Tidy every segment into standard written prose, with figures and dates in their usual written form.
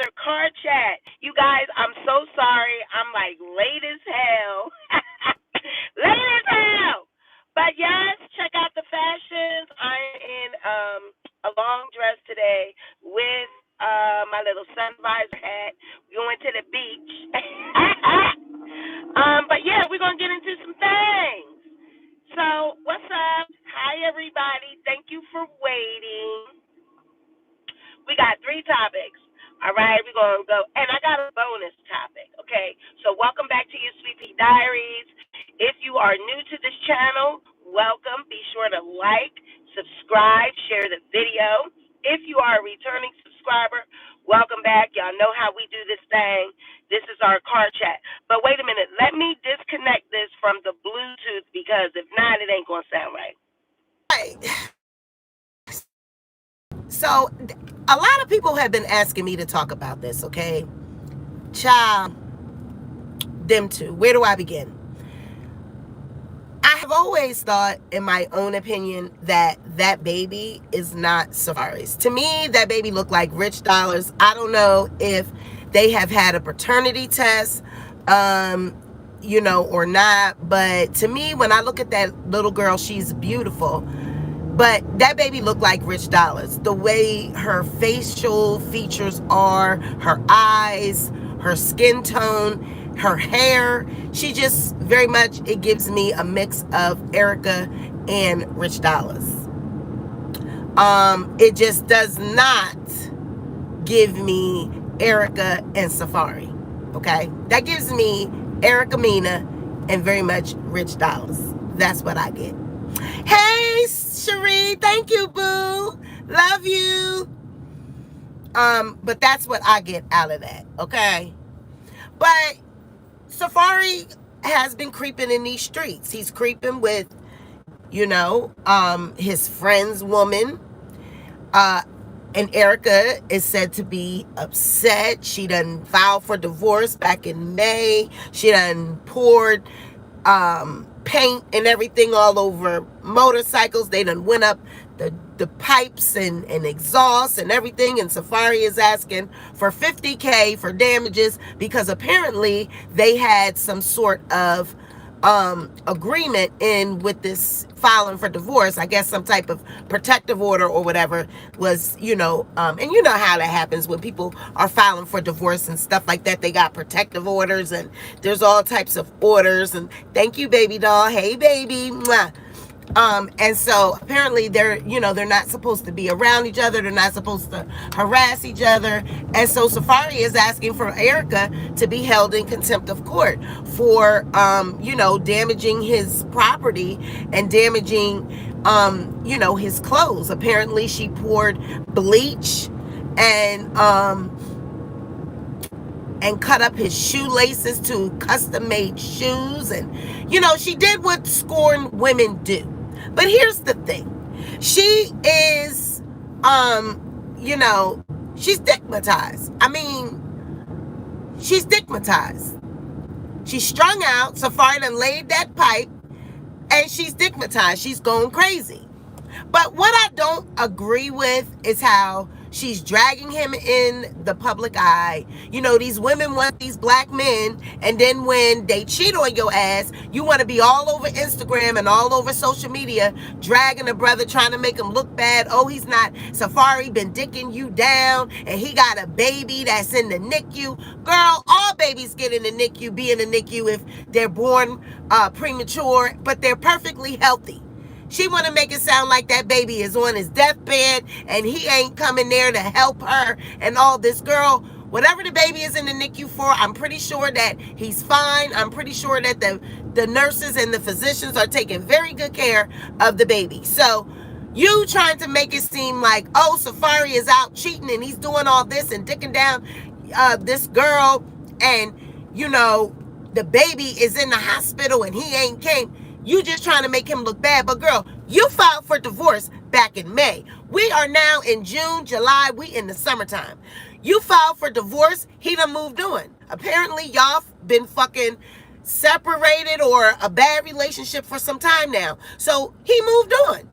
another car chat. You guys, I'm so sorry. I'm like late as hell. Late as hell. But yes, check out the fashions. I'm in a long dress today with my little sun visor hat. We went to the beach. But yeah, we're gonna get into some things. So, what's up? Hi everybody. Thank you for waiting. We got three topics. All right, we're going to go. And I got a bonus topic, okay? So, welcome back to your Sweet Pea Diaries. If you are new to this channel, welcome. Be sure to like, subscribe, share the video. If you are a returning subscriber, welcome back. Y'all know how we do this thing. This is our car chat. But wait a minute. Let me disconnect this from the Bluetooth because if not, it ain't going to sound right. Right. So, a lot of people have been asking me to talk about this, okay? Child, them two. Where do I begin? I have always thought, in my own opinion, that that baby is not Safaree's. To me, that baby looked like Rich Dollars. I don't know if they have had a paternity test, or not. But to me, when I look at that little girl, she's beautiful. But that baby looked like Rich Dollars. The way her facial features are, her eyes, her skin tone, her hair. She just very much, it gives me a mix of Erica and Rich Dollars. It just does not give me Erica and Safaree. Okay? That gives me Erica Mina and very much Rich Dollars. That's what I get. Hey, Cherie, thank you, boo. Love you. But that's what I get out of that, okay? But Safaree has been creeping in these streets. He's creeping with, his friend's woman. And Erica is said to be upset. She done filed for divorce back in May. She done poured paint and everything all over motorcycles. They done went up the pipes and exhaust and everything, and Safaree is asking for $50K for damages because apparently they had some sort of agreement in with this filing for divorce. I guess some type of protective order or whatever was, and you know how that happens when people are filing for divorce and stuff like that. They got protective orders and there's all types of orders. And thank you, baby doll. Hey, baby. Mwah. And so apparently they're not supposed to be around each other. They're not supposed to harass each other. And so Safaree is asking for Erica to be held in contempt of court for, damaging his property and damaging, his clothes. Apparently she poured bleach and cut up his shoelaces to custom made shoes. And, she did what scorned women do. But here's the thing. She is, she's stigmatized. I mean, she's stigmatized. She's strung out. Safaree done laid that pipe. And she's stigmatized. She's going crazy. But what I don't agree with is how she's dragging him in the public eye. These women want these black men, and then when they cheat on your ass, you want to be all over Instagram and all over social media, dragging a brother, trying to make him look bad. Oh, he's not. Safaree been dicking you down, and he got a baby that's in the NICU. Girl, all babies get in the NICU, be in the NICU if they're born premature, but they're perfectly healthy. She want to make it sound like that baby is on his deathbed and he ain't coming there to help her and all this. Girl, whatever the baby is in the NICU for, I'm pretty sure that he's fine. I'm pretty sure that the nurses and the physicians are taking very good care of the baby. So you trying to make it seem like, oh, Safaree is out cheating and he's doing all this and dicking down this girl, and, the baby is in the hospital and he ain't came. You just trying to make him look bad. But girl, you filed for divorce back in May. We are now in June, July. We in the summertime. You filed for divorce. He done moved on. Apparently, y'all been fucking separated or a bad relationship for some time now. So he moved on.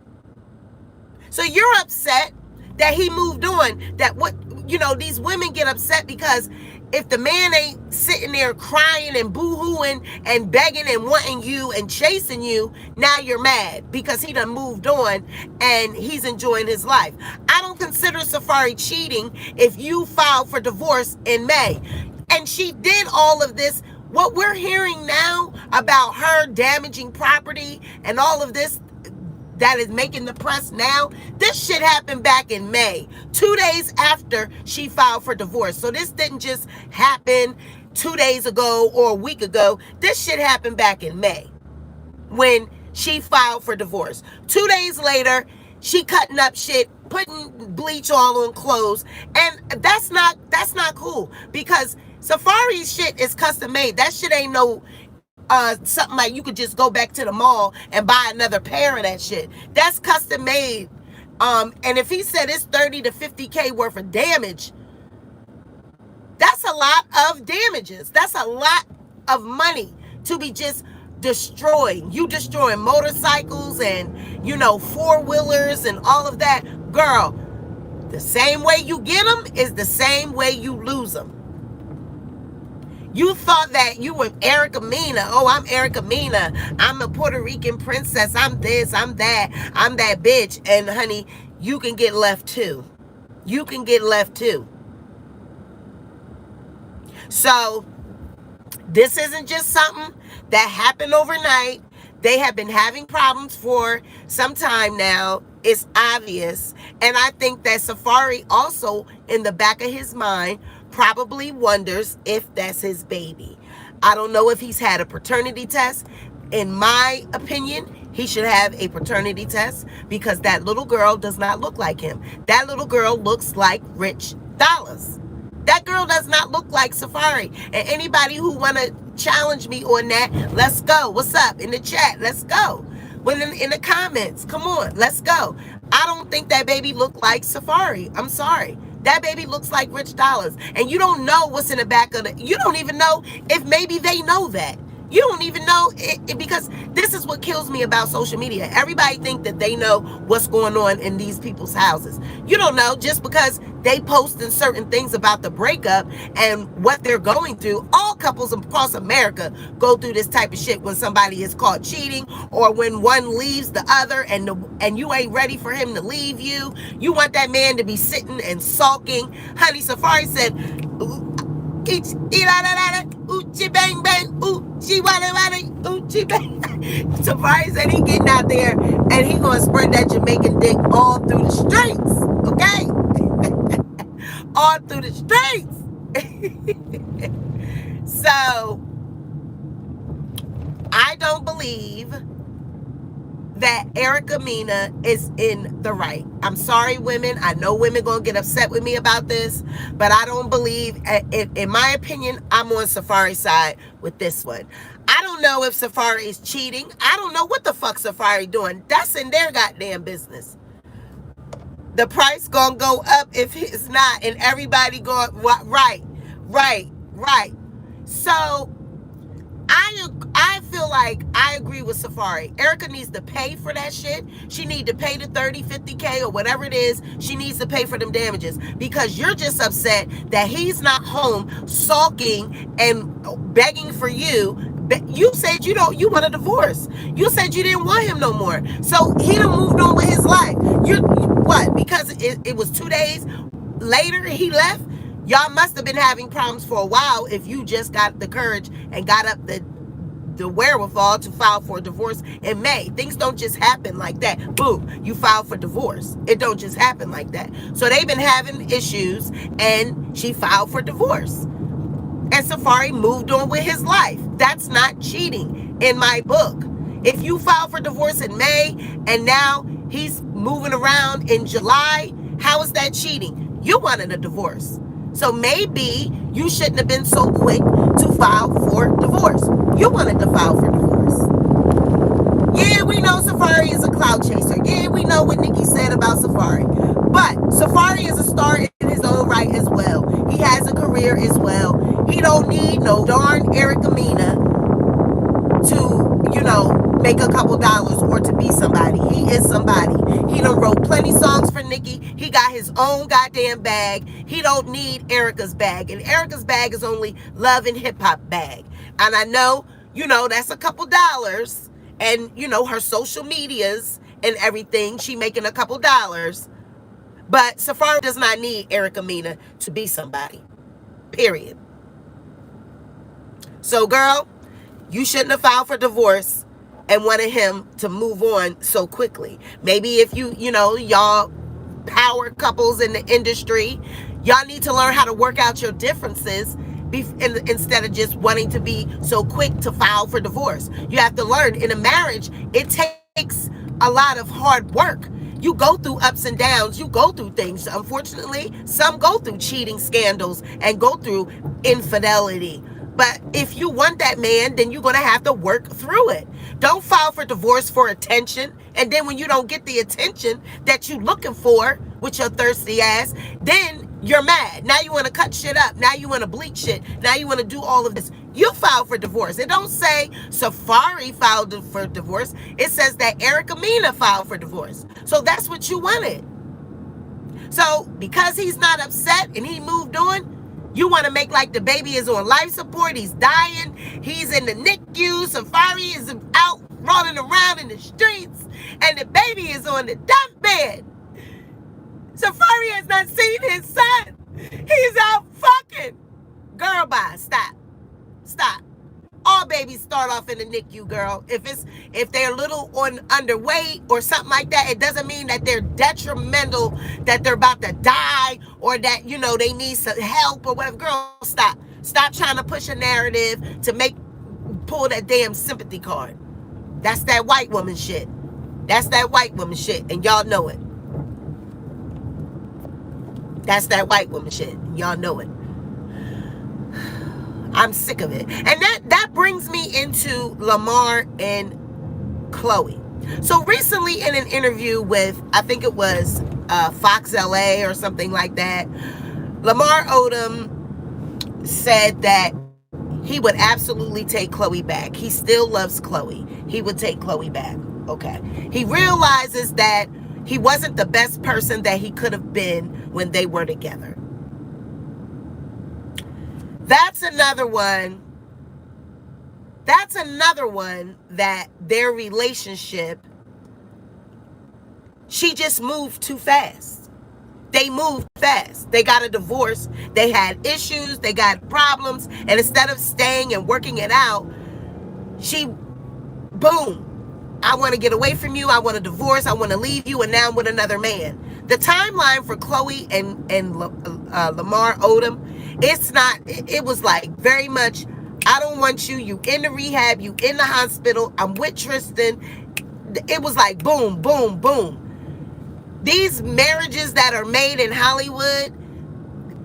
So you're upset that he moved on. That what these women get upset because if the man ain't sitting there crying and boo-hooing and begging and wanting you and chasing you, now you're mad because he done moved on and he's enjoying his life. I don't consider Safaree cheating if you filed for divorce in May. And she did all of this. What we're hearing now about her damaging property and all of this that is making the press now, this shit happened back in May, 2 days after she filed for divorce. So this didn't just happen 2 days ago or a week ago. This shit happened back in May when she filed for divorce. 2 days later, she cutting up shit, putting bleach all on clothes, and that's not cool, because Safaree's shit is custom made. That shit ain't no something like you could just go back to the mall and buy another pair of that shit. That's custom made. And if he said it's 30 to 50K worth of damage, that's a lot of damages. That's a lot of money to be just destroying. You destroying motorcycles and, four-wheelers and all of that. Girl, the same way you get them is the same way you lose them. You thought that you were Erica Mena. Oh, I'm Erica Mena. I'm a Puerto Rican princess. I'm this, I'm that. I'm that bitch. And honey, you can get left too. You can get left too. So, this isn't just something that happened overnight. They have been having problems for some time now. It's obvious. And I think that Safaree also, in the back of his mind, probably wonders if that's his baby. I don't know if he's had a paternity test. In my opinion, he should have a paternity test, because that little girl does not look like him. That little girl looks like Rich Dollars. That girl does not look like Safaree. And anybody who want to challenge me on that, let's go. What's up? In the chat, let's go. Well, in the comments, come on, let's go. I don't think that baby looked like Safaree. I'm sorry. That baby looks like Rich Dollars. And you don't know what's in the back of you don't even know if maybe they know that. You don't even know it, because this is what kills me about social media. Everybody think that they know what's going on in these people's houses. You don't know, just because they posting certain things about the breakup and what they're going through. All couples across America go through this type of shit when somebody is caught cheating, or when one leaves the other and you ain't ready for him to leave you. You want that man to be sitting and sulking. Honey, Safaree said, Uchi bang bang, uchi wada wada, uchi bang. Safaree said he getting out there and he gonna spread that Jamaican dick all through the streets, okay? All through the streets. So, I don't believe that Erica Mena is in the right. I'm sorry, women. I know women gonna get upset with me about this, but I don't believe, in my opinion, I'm on Safaree's side with this one. I don't know if Safaree is cheating. I don't know what the fuck Safaree doing. That's in their goddamn business. The price gonna go up if it's not, and everybody going, right. So, I feel like I agree with Safaree. Erica needs to pay for that shit. She needs to pay the 30, 50K or whatever it is. She needs to pay for them damages, because you're just upset that he's not home sulking and begging for you. You said you want a divorce. You said you didn't want him no more. So he done moved on with his life. What? Because it was 2 days later he left? Y'all must have been having problems for a while if you just got the courage and got up the wherewithal to file for a divorce in May. Things don't just happen like that. Boom, you file for divorce. It don't just happen like that. So they've been having issues, and she filed for divorce. And Safaree moved on with his life. That's not cheating in my book. If you file for divorce in May and now he's moving around in July, how is that cheating? You wanted a divorce. So maybe you shouldn't have been so quick to file for divorce. You wanted to file for divorce. Yeah, we know Safaree is a clout chaser. Yeah, we know what Nikki said about Safaree. But Safaree is a star in his own right as well. He has a career as well. He don't need no darn Erica Mena to, make a couple dollars or to be somebody. He is somebody. He done wrote plenty songs for Nicki. He got his own goddamn bag. He don't need Erica's bag. And Erica's bag is only love and hip hop bag. And I know, that's a couple dollars. And, her social medias and everything, she making a couple dollars. But Safaree does not need Erica Mena to be somebody. Period. So, girl, you shouldn't have filed for divorce and wanted him to move on so quickly. Maybe if y'all power couples in the industry, y'all need to learn how to work out your differences instead of just wanting to be so quick to file for divorce. You have to learn in a marriage, it takes a lot of hard work. You go through ups and downs. You go through things. Unfortunately, some go through cheating scandals and go through infidelity. But if you want that man, then you're going to have to work through it. Don't file for divorce for attention. And then when you don't get the attention that you're looking for with your thirsty ass, then you're mad. Now you want to cut shit up. Now you want to bleach shit. Now you want to do all of this. You filed for divorce. It don't say Safaree filed for divorce. It says that Erica Mena filed for divorce. So that's what you wanted. So because he's not upset and he moved on, you want to make like the baby is on life support. He's dying. He's in the NICU. Safaree is out rolling around in the streets. And the baby is on the deathbed. Safaree has not seen his son. He's out fucking. Girl, bye. Stop. Stop. All babies start off in the NICU, girl. If they're a little underweight or something like that, it doesn't mean that they're detrimental, that they're about to die, or that, they need some help or whatever. Girl, stop. Stop trying to push a narrative to pull that damn sympathy card. That's that white woman shit. That's that white woman shit, and y'all know it. That's that white woman shit, and y'all know it. I'm sick of it. And that brings me into Lamar and Khloe. So recently in an interview with, I think it was Fox LA or something like that, Lamar Odom said that he would absolutely take Khloe back. He still loves Khloe. He would take Khloe back. Okay. He realizes that he wasn't the best person that he could have been when they were together. That's another one. That's another one that their relationship, she just moved too fast. They moved fast. They got a divorce. They had issues. They got problems. And instead of staying and working it out, she, boom, I want to get away from you. I want a divorce. I want to leave you. And now I'm with another man. The timeline for Khloe and Lamar Odom, it was like very much, I don't want you. You in the rehab. You in the hospital. I'm with Tristan. It was like boom, boom, boom. These marriages that are made in Hollywood,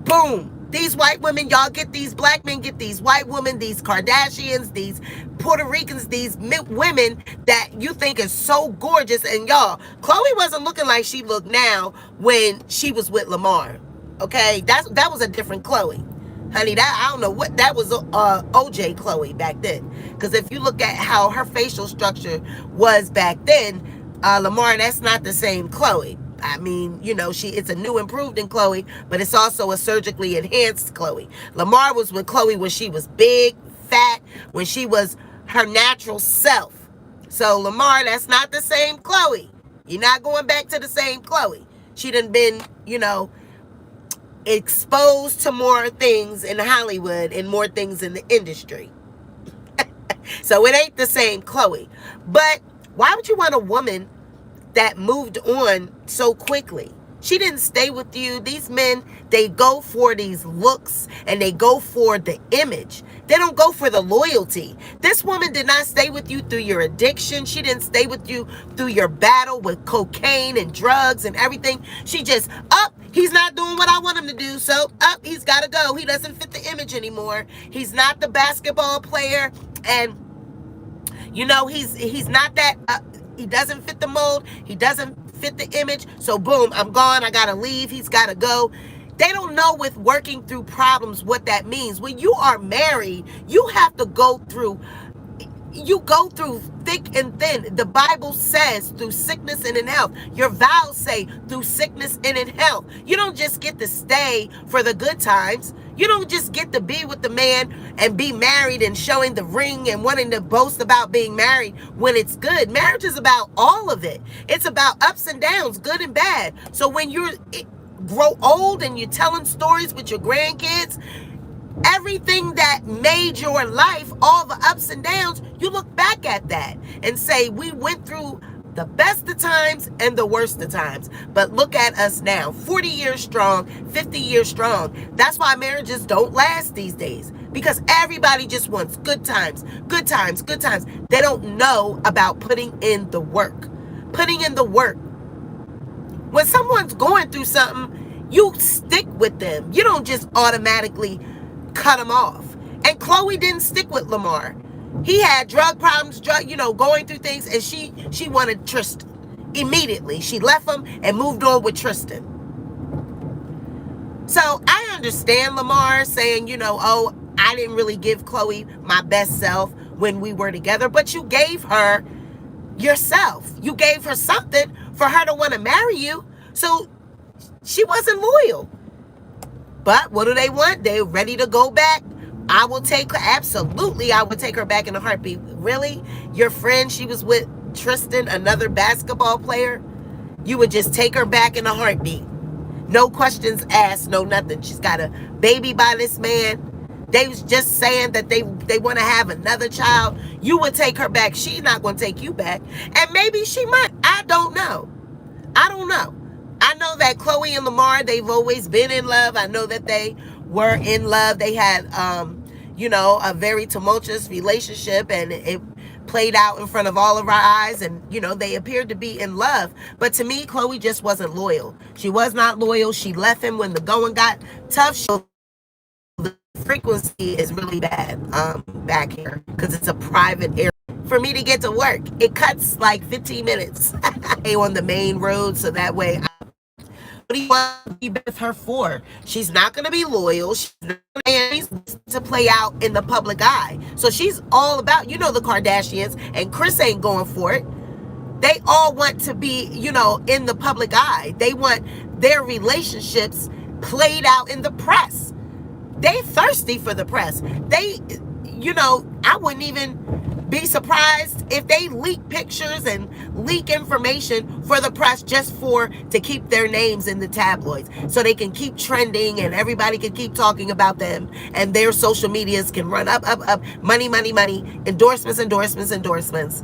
boom. These white women, y'all get these black men, get these white women, these Kardashians, these Puerto Ricans, these women that you think is so gorgeous. And y'all, Khloe wasn't looking like she looked now when she was with Lamar. Okay, that was a different Khloe. Honey, I don't know what that was. OJ Khloe back then, because if you look at how her facial structure was back then, Lamar, that's not the same Khloe. I mean, it's a new improved in Khloe, but it's also a surgically enhanced Khloe. Lamar was with Khloe when she was big, fat, when she was her natural self. So Lamar, that's not the same Khloe. You're not going back to the same Khloe. She done been, exposed to more things in Hollywood and more things in the industry. So it ain't the same Khloe. But why would you want a woman that moved on so quickly? She didn't stay with you. These men, they go for these looks and they go for the image. They don't go for the loyalty. This woman did not stay with you through your addiction. She didn't stay with you through your battle with cocaine and drugs and everything. She just, he's not doing what I want him to do. So, he's got to go. He doesn't fit the image anymore. He's not the basketball player. And, he's not that, he doesn't fit the mold. He doesn't fit the image. So boom, I'm gone. I got to leave. He's got to go. They don't know with working through problems what that means. When you are married, you have to go through, You go through thick and thin. The Bible says through sickness and in health. Your vows say through sickness and in health. You don't just get to stay for the good times. You don't just get to be with the man and be married and showing the ring and wanting to boast about being married when it's good. Marriage is about all of it. It's about ups and downs, good and bad. So when you grow old and you're telling stories with your grandkids, everything that made your life, all the ups and downs, you look back at that and say, we went through the best of times and the worst of times. But look at us now, 40 years strong, 50 years strong. That's why marriages don't last these days, because everybody just wants good times, good times, good times. They don't know about putting in the work. Putting in the work. When someone's going through something, you stick with them. You don't just automatically cut them off. And Khloe didn't stick with Lamar. He had drug problems, going through things, and she wanted Tristan. Immediately, she left him and moved on with Tristan. So I understand Lamar saying, oh, I didn't really give Khloe my best self when we were together, but you gave her yourself. You gave her something for her to want to marry you. So she wasn't loyal. But what do they want? They're ready to go back. I will take her. Absolutely, I would take her back in a heartbeat. Really? Your friend, she was with Tristan, another basketball player? You would just take her back in a heartbeat. No questions asked, no nothing. She's got a baby by this man. They was just saying that they want to have another child. You would take her back. She's not going to take you back. And maybe she might. I don't know. I know that Khloe and Lamar, they've always been in love. I know that they were in love. They had, a very tumultuous relationship, and it played out in front of all of our eyes. And, they appeared to be in love. But to me, Khloe just wasn't loyal. She was not loyal. She left him when the going got tough. The frequency is really bad back here because it's a private area. For me to get to work, it cuts like 15 minutes on the main road, so that way what do you want to be with her for? She's not going to be loyal. She's not to play out in the public eye. So she's all about, the Kardashians, and Kris ain't going for it. They all want to be, in the public eye. They want their relationships played out in the press. They thirsty for the press. They, I wouldn't even be surprised if they leak pictures and leak information for the press just to keep their names in the tabloids, so they can keep trending and everybody can keep talking about them, and their social medias can run up, money, endorsements.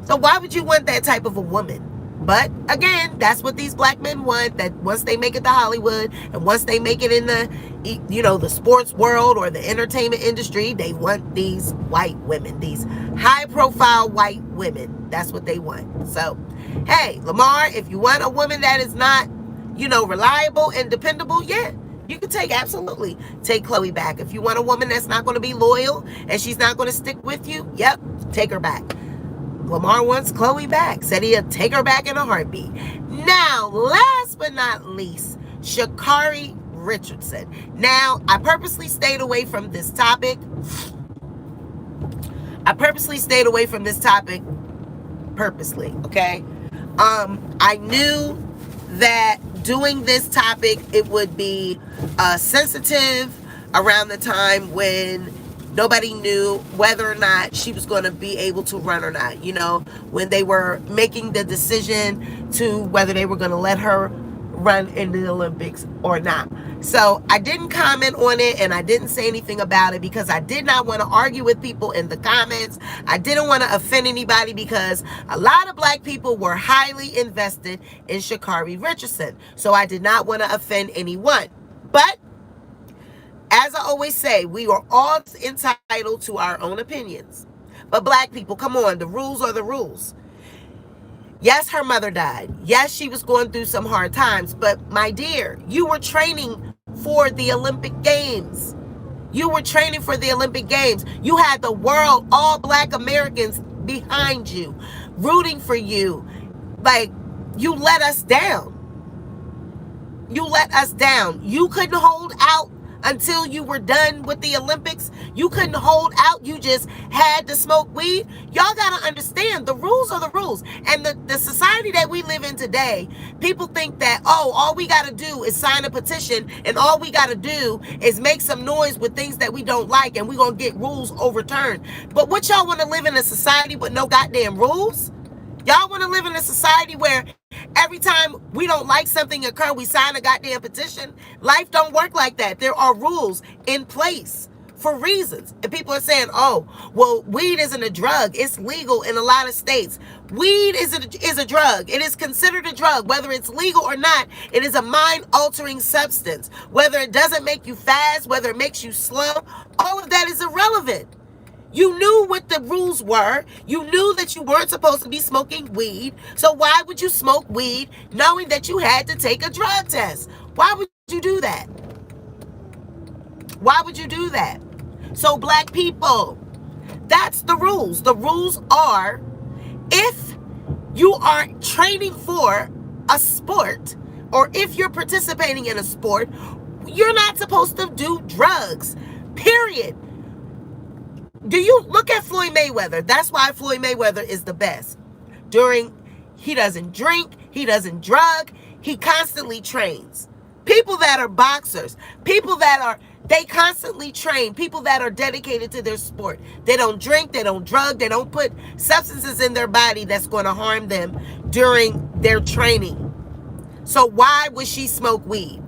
So why would you want that type of a woman? But again, that's what these black men want, that once they make it to Hollywood and once they make it in the sports world or the entertainment industry, they want these white women, these high profile white women. That's what they want. So, hey, Lamar, if you want a woman that is not, reliable and dependable, yeah, you can absolutely take Khloe back. If you want a woman that's not going to be loyal and she's not going to stick with you, yep, take her back. Lamar wants Khloe back. Said he'd take her back in a heartbeat. Now, last but not least, Sha'Carri Richardson. Now, I purposely stayed away from this topic. Okay? I knew that doing this topic, it would be sensitive around the time when nobody knew whether or not she was going to be able to run or not, when they were making the decision to whether they were going to let her run in the Olympics or not. So I didn't comment on it and I didn't say anything about it because I did not want to argue with people in the comments. I didn't want to offend anybody because a lot of black people were highly invested in Sha'Carri Richardson. So I did not want to offend anyone. But as I always say, we are all entitled to our own opinions. But black people, come on, the rules are the rules. Yes, her mother died. Yes, she was going through some hard times. But my dear, you were training for the Olympic Games. You had the world, all black Americans behind you, rooting for you. Like, you let us down. You couldn't hold out until you were done with the Olympics? You couldn't hold out. You just had to smoke weed. Y'all got to understand, the rules are the rules. And the society that we live in today, people think that, oh, all we got to do is sign a petition and all we got to do is make some noise with things that we don't like and we're going to get rules overturned. But what y'all want to live in a society with no goddamn rules? Y'all want to live in a society where every time we don't like something occur, we sign a goddamn petition? Life don't work like that. There are rules in place for reasons. And people are saying, oh, well, weed isn't a drug. It's legal in a lot of states. Weed is a drug. It is considered a drug. Whether it's legal or not, it is a mind-altering substance. Whether it doesn't make you fast, whether it makes you slow, all of that is irrelevant. You knew what the rules were. You knew that you weren't supposed to be smoking weed. So why would you smoke weed knowing that you had to take a drug test? Why would you do that? Why would you do that? So black people, that's the rules. The rules are, if you are training for a sport or if you're participating in a sport, you're not supposed to do drugs, period. Do you look at Floyd Mayweather? That's why Floyd Mayweather is the best. He doesn't drink, he doesn't drug, he constantly trains. People that are boxers, they constantly train, people that are dedicated to their sport. They don't drink, they don't drug, they don't put substances in their body that's going to harm them during their training. So why would she smoke weed?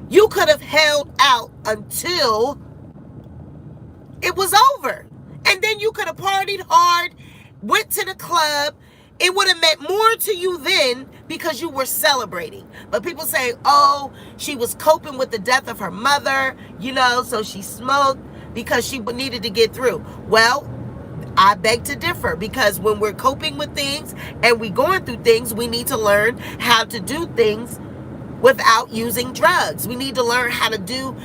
You could have held out until it was over. And then you could have partied hard, went to the club. It would have meant more to you then because you were celebrating. But people say, oh, she was coping with the death of her mother, so she smoked because she needed to get through. Well, I beg to differ, because when we're coping with things and we're going through things, we need to learn how to do things without using drugs. We need to learn how to do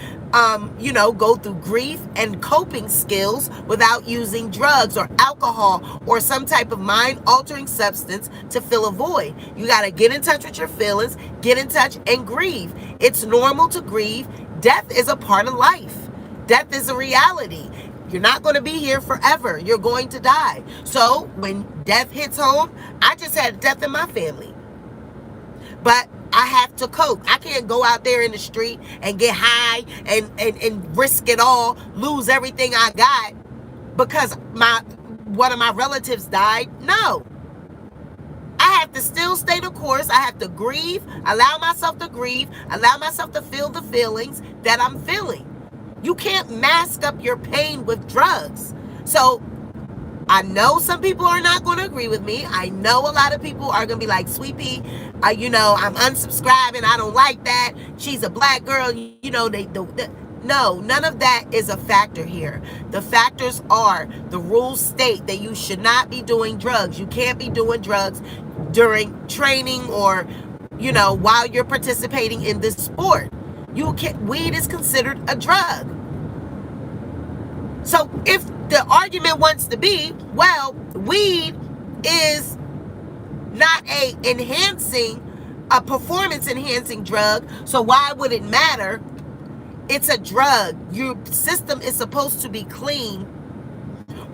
go through grief and coping skills without using drugs or alcohol or some type of mind-altering substance to fill a void. You got to get in touch with your feelings, get in touch and grieve. It's normal to grieve. Death is a part of life. Death is a reality. You're not going to be here forever. You're going to die. So when death hits home, I just had death in my family. But I have to cope. I can't go out there in the street and get high and risk it all, lose everything I got because one of my relatives died. No. I have to still stay the course. I have to grieve, allow myself to grieve, allow myself to feel the feelings that I'm feeling. You can't mask up your pain with drugs. So I know some people are not going to agree with me. I know a lot of people are going to be like, Sweet Pea, I'm unsubscribing. I don't like that. She's a black girl. No, none of that is a factor here. The factors are the rules state that you should not be doing drugs. You can't be doing drugs during training or, while you're participating in this sport. Weed is considered a drug. So if the argument wants to be, well, weed is not a performance enhancing drug, so why would it matter? It's a drug. Your system is supposed to be clean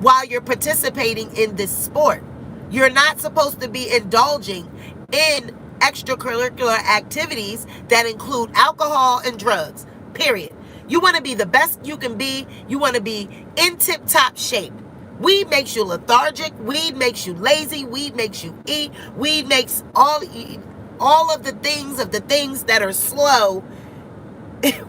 while you're participating in this sport. You're not supposed to be indulging in extracurricular activities that include alcohol and drugs, period. You want to be the best you can be. You want to be in tip-top shape. Weed makes you lethargic. Weed makes you lazy. Weed makes you eat. Weed makes all of the things that are slow.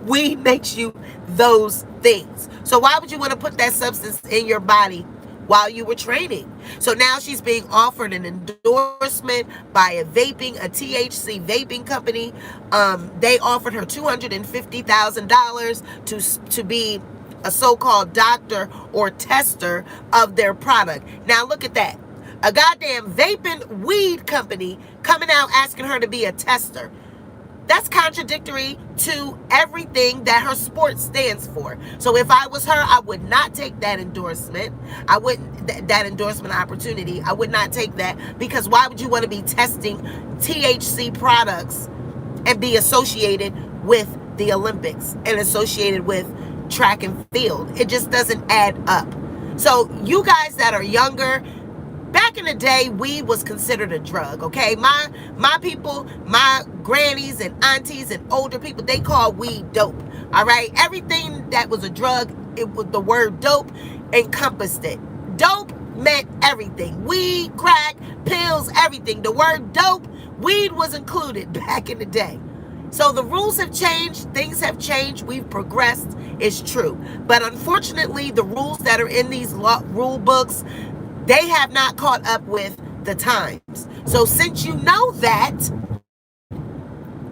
Weed makes you those things. So why would you want to put that substance in your body while you were training? So now she's being offered an endorsement by a THC vaping company. They offered her $250,000 to be a so-called doctor or tester of their product. Now look at that. A goddamn vaping weed company coming out asking her to be a tester. That's contradictory to everything that her sport stands for. So if I was her, I would not take that endorsement. That endorsement opportunity. I would not take that, because why would you want to be testing THC products and be associated with the Olympics and associated with track and field. It just doesn't add up. So you guys that are younger, back in the day, weed was considered a drug, okay? My people, my grannies and aunties and older people, they call weed dope, all right? Everything that was a drug, it was the word dope encompassed it. Dope meant everything. Weed, crack, pills, everything. The word dope, weed was included back in the day. So the rules have changed, things have changed, we've progressed, it's true. But unfortunately, the rules that are in these rule books, they have not caught up with the times. So since you know that,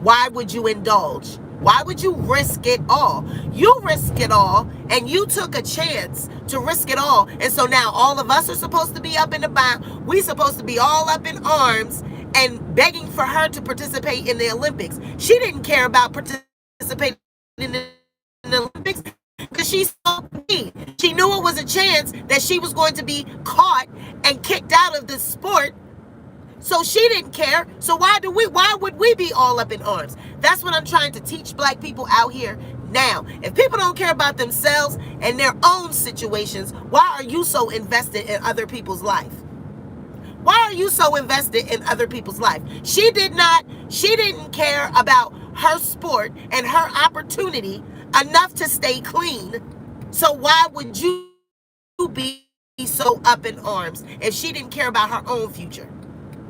why would you indulge? Why would you risk it all? You risk it all, and you took a chance to risk it all. And so now all of us are supposed to be up in the bound. We're supposed to be all up in arms and begging for her to participate in the Olympics. She didn't care about participating in the Olympics because she saw me. She knew it was a chance that she was going to be caught and kicked out of the sport. So she didn't care. So why would we be all up in arms? That's what I'm trying to teach black people out here now. If people don't care about themselves and their own situations, why are you so invested in other people's life? Why are you so invested in other people's life? She didn't care about her sport and her opportunity enough to stay clean. So why would you be so up in arms if she didn't care about her own future?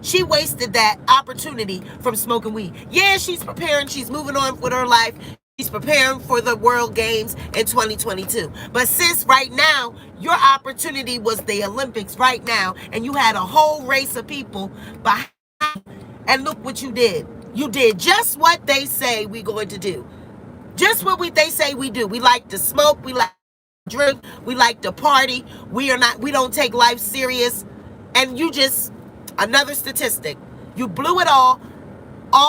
She wasted that opportunity from smoking weed. Yeah, she's preparing. She's moving on with her life. She's preparing for the World Games in 2022. But sis, right now, your opportunity was the Olympics right now, and you had a whole race of people behind you, and look what you did. You did just what they say we're going to do. Just what they say we do. We like to smoke. We like to drink. We like to party. We don't take life serious. And you just... Another statistic, you blew it all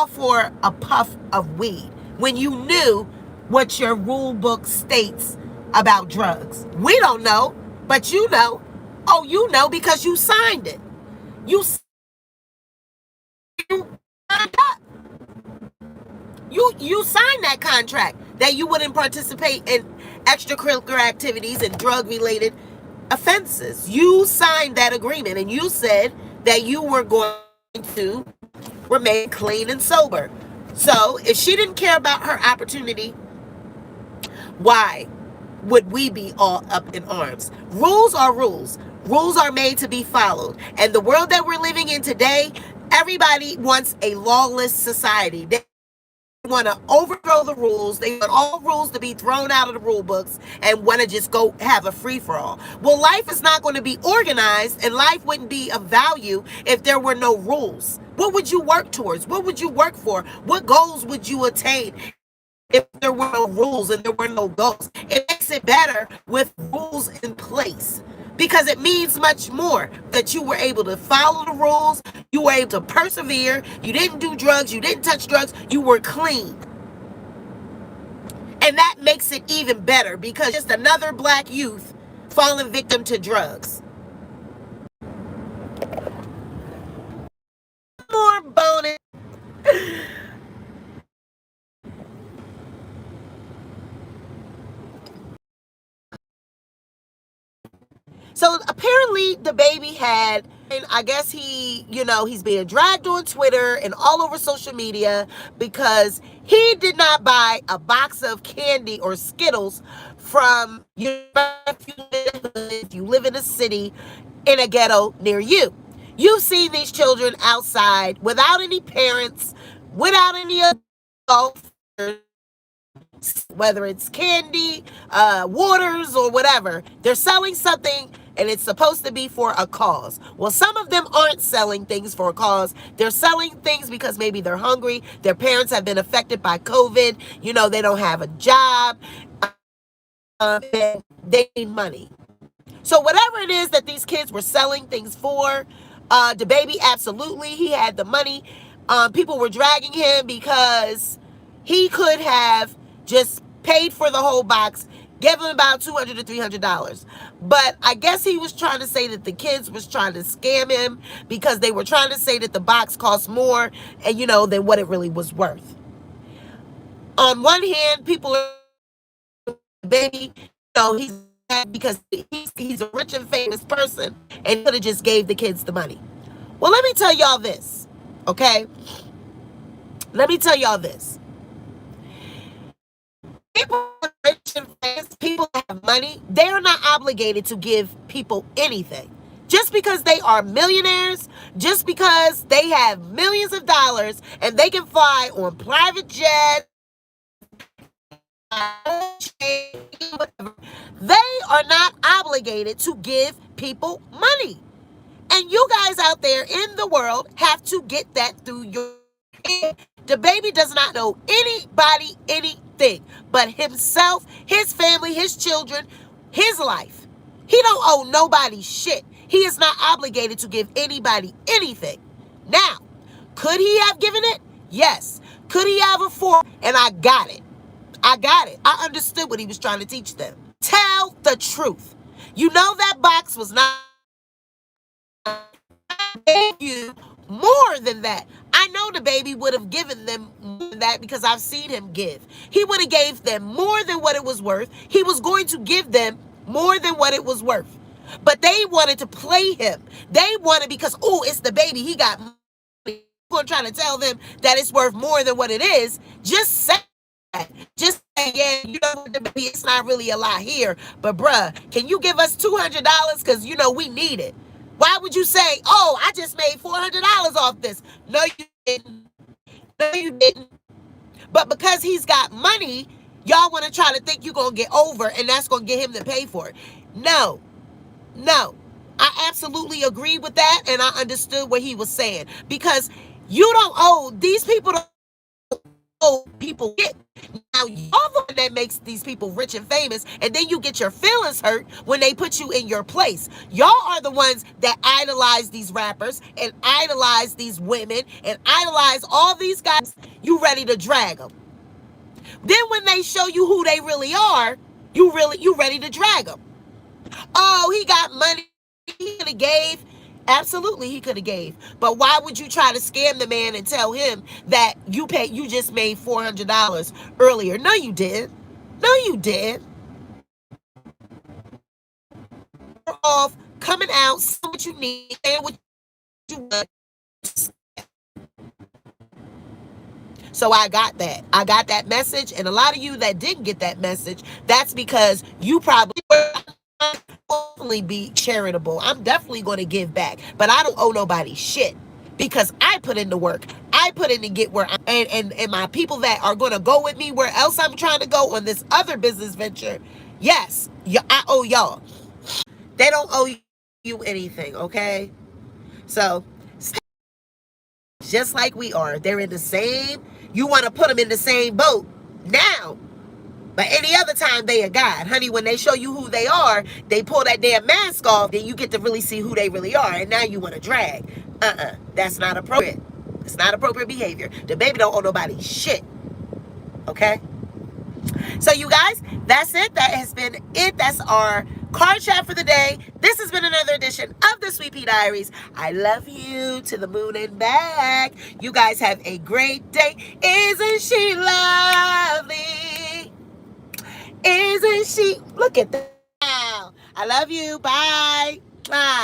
for a puff of weed when you knew what your rule book states about drugs. We don't know, but you know. Oh, you know because you signed it. You signed up. You signed that contract that you wouldn't participate in extracurricular activities and drug-related offenses. You signed that agreement, and you said that you were going to remain clean and sober. So if she didn't care about her opportunity, why would we be all up in arms? Rules are rules. Rules are made to be followed. And the world that we're living in today, everybody wants a lawless society. They want to overthrow the rules. They want all rules to be thrown out of the rule books and want to just go have a free-for-all. Well, life is not going to be organized, and life wouldn't be of value if there were no rules. What would you work towards? What would you work for? What goals would you attain if there were no rules and there were no goals? It makes it better with rules in place, because it means much more that you were able to follow the rules, you were able to persevere, you didn't do drugs, you didn't touch drugs, you were clean. And that makes it even better, because just another black youth falling victim to drugs. More bonus. So apparently the baby had, and I guess he's being dragged on Twitter and all over social media because he did not buy a box of candy or Skittles from if you live in a city in a ghetto near you. You've seen these children outside without any parents, without any adults, whether it's candy, waters, or whatever. They're selling something, and it's supposed to be for a cause. Well, some of them aren't selling things for a cause. They're selling things because maybe they're hungry. Their parents have been affected by COVID. They don't have a job. They need money. So whatever it is that these kids were selling things for, the baby, absolutely, he had the money. People were dragging him because he could have just paid for the whole box, gave him about $200 to $300. But I guess he was trying to say that the kids was trying to scam him because they were trying to say that the box cost more and than what it really was worth. On one hand, people are baby, he's mad because he's a rich and famous person and he could have just gave the kids the money. Well, let me tell y'all this, okay? Let me tell y'all this. People rich and famous, people that have money, they are not obligated to give people anything. Just because they are millionaires, just because they have millions of dollars and they can fly on private jets, they are not obligated to give people money. And you guys out there in the world have to get that through your head. The baby does not know anybody anything but himself, his family, his children, his life. He don't owe nobody shit. He is not obligated to give anybody anything. Now, could he have given it? Yes. Could he have afforded? And I got it. I got it. I understood what he was trying to teach them. Tell the truth. You know that box was not gave you more than that. I know the baby would have given them more than that because I've seen him give. He would have gave them more than what it was worth. He was going to give them more than what it was worth. But they wanted to play him. They wanted because, oh, it's the baby. He got money. People are trying to tell them that it's worth more than what it is. Just say that. Just say, yeah, you know, the baby, it's not really a lot here. But, bruh, can you give us $200? Because, we need it. Why would you say, oh, I just made $400 off this? No, you didn't. No, you didn't. But because he's got money, y'all want to try to think you're going to get over and that's going to get him to pay for it. No. I absolutely agree with that and I understood what he was saying. Because you don't owe, these people don't owe people shit. Now, you're the one that makes these people rich and famous, and then you get your feelings hurt when they put you in your place. Y'all are the ones that idolize these rappers and idolize these women and idolize all these guys. You ready to drag them. Then when they show you who they really are, you ready to drag them. Oh, he got money. He could have gave. Absolutely, he could have gave. But why would you try to scam the man and tell him that you just made $400 earlier? No, you didn't. No, you didn't. Off, coming out, saying what you need, saying what you want. So I got that. I got that message. And a lot of you that didn't get that message, that's because you probably definitely be charitable. I'm definitely going to give back, but I don't owe nobody shit because I put in the work. I put in to get where and my people that are going to go with me where else I'm trying to go on this other business venture. Yes, I owe y'all. They don't owe you anything, okay? So just like we are, they're in the same. You want to put them in the same boat now. But any other time, they are God. Honey, when they show you who they are, they pull that damn mask off, then you get to really see who they really are. And now you want to drag. That's not appropriate. It's not appropriate behavior. The baby don't owe nobody shit. Okay? So you guys, that's it. That has been it. That's our card chat for the day. This has been another edition of the Sweet Pea Diaries. I love you to the moon and back. You guys have a great day. Isn't she lovely? Isn't she? Look at that. I love you. Bye. Bye.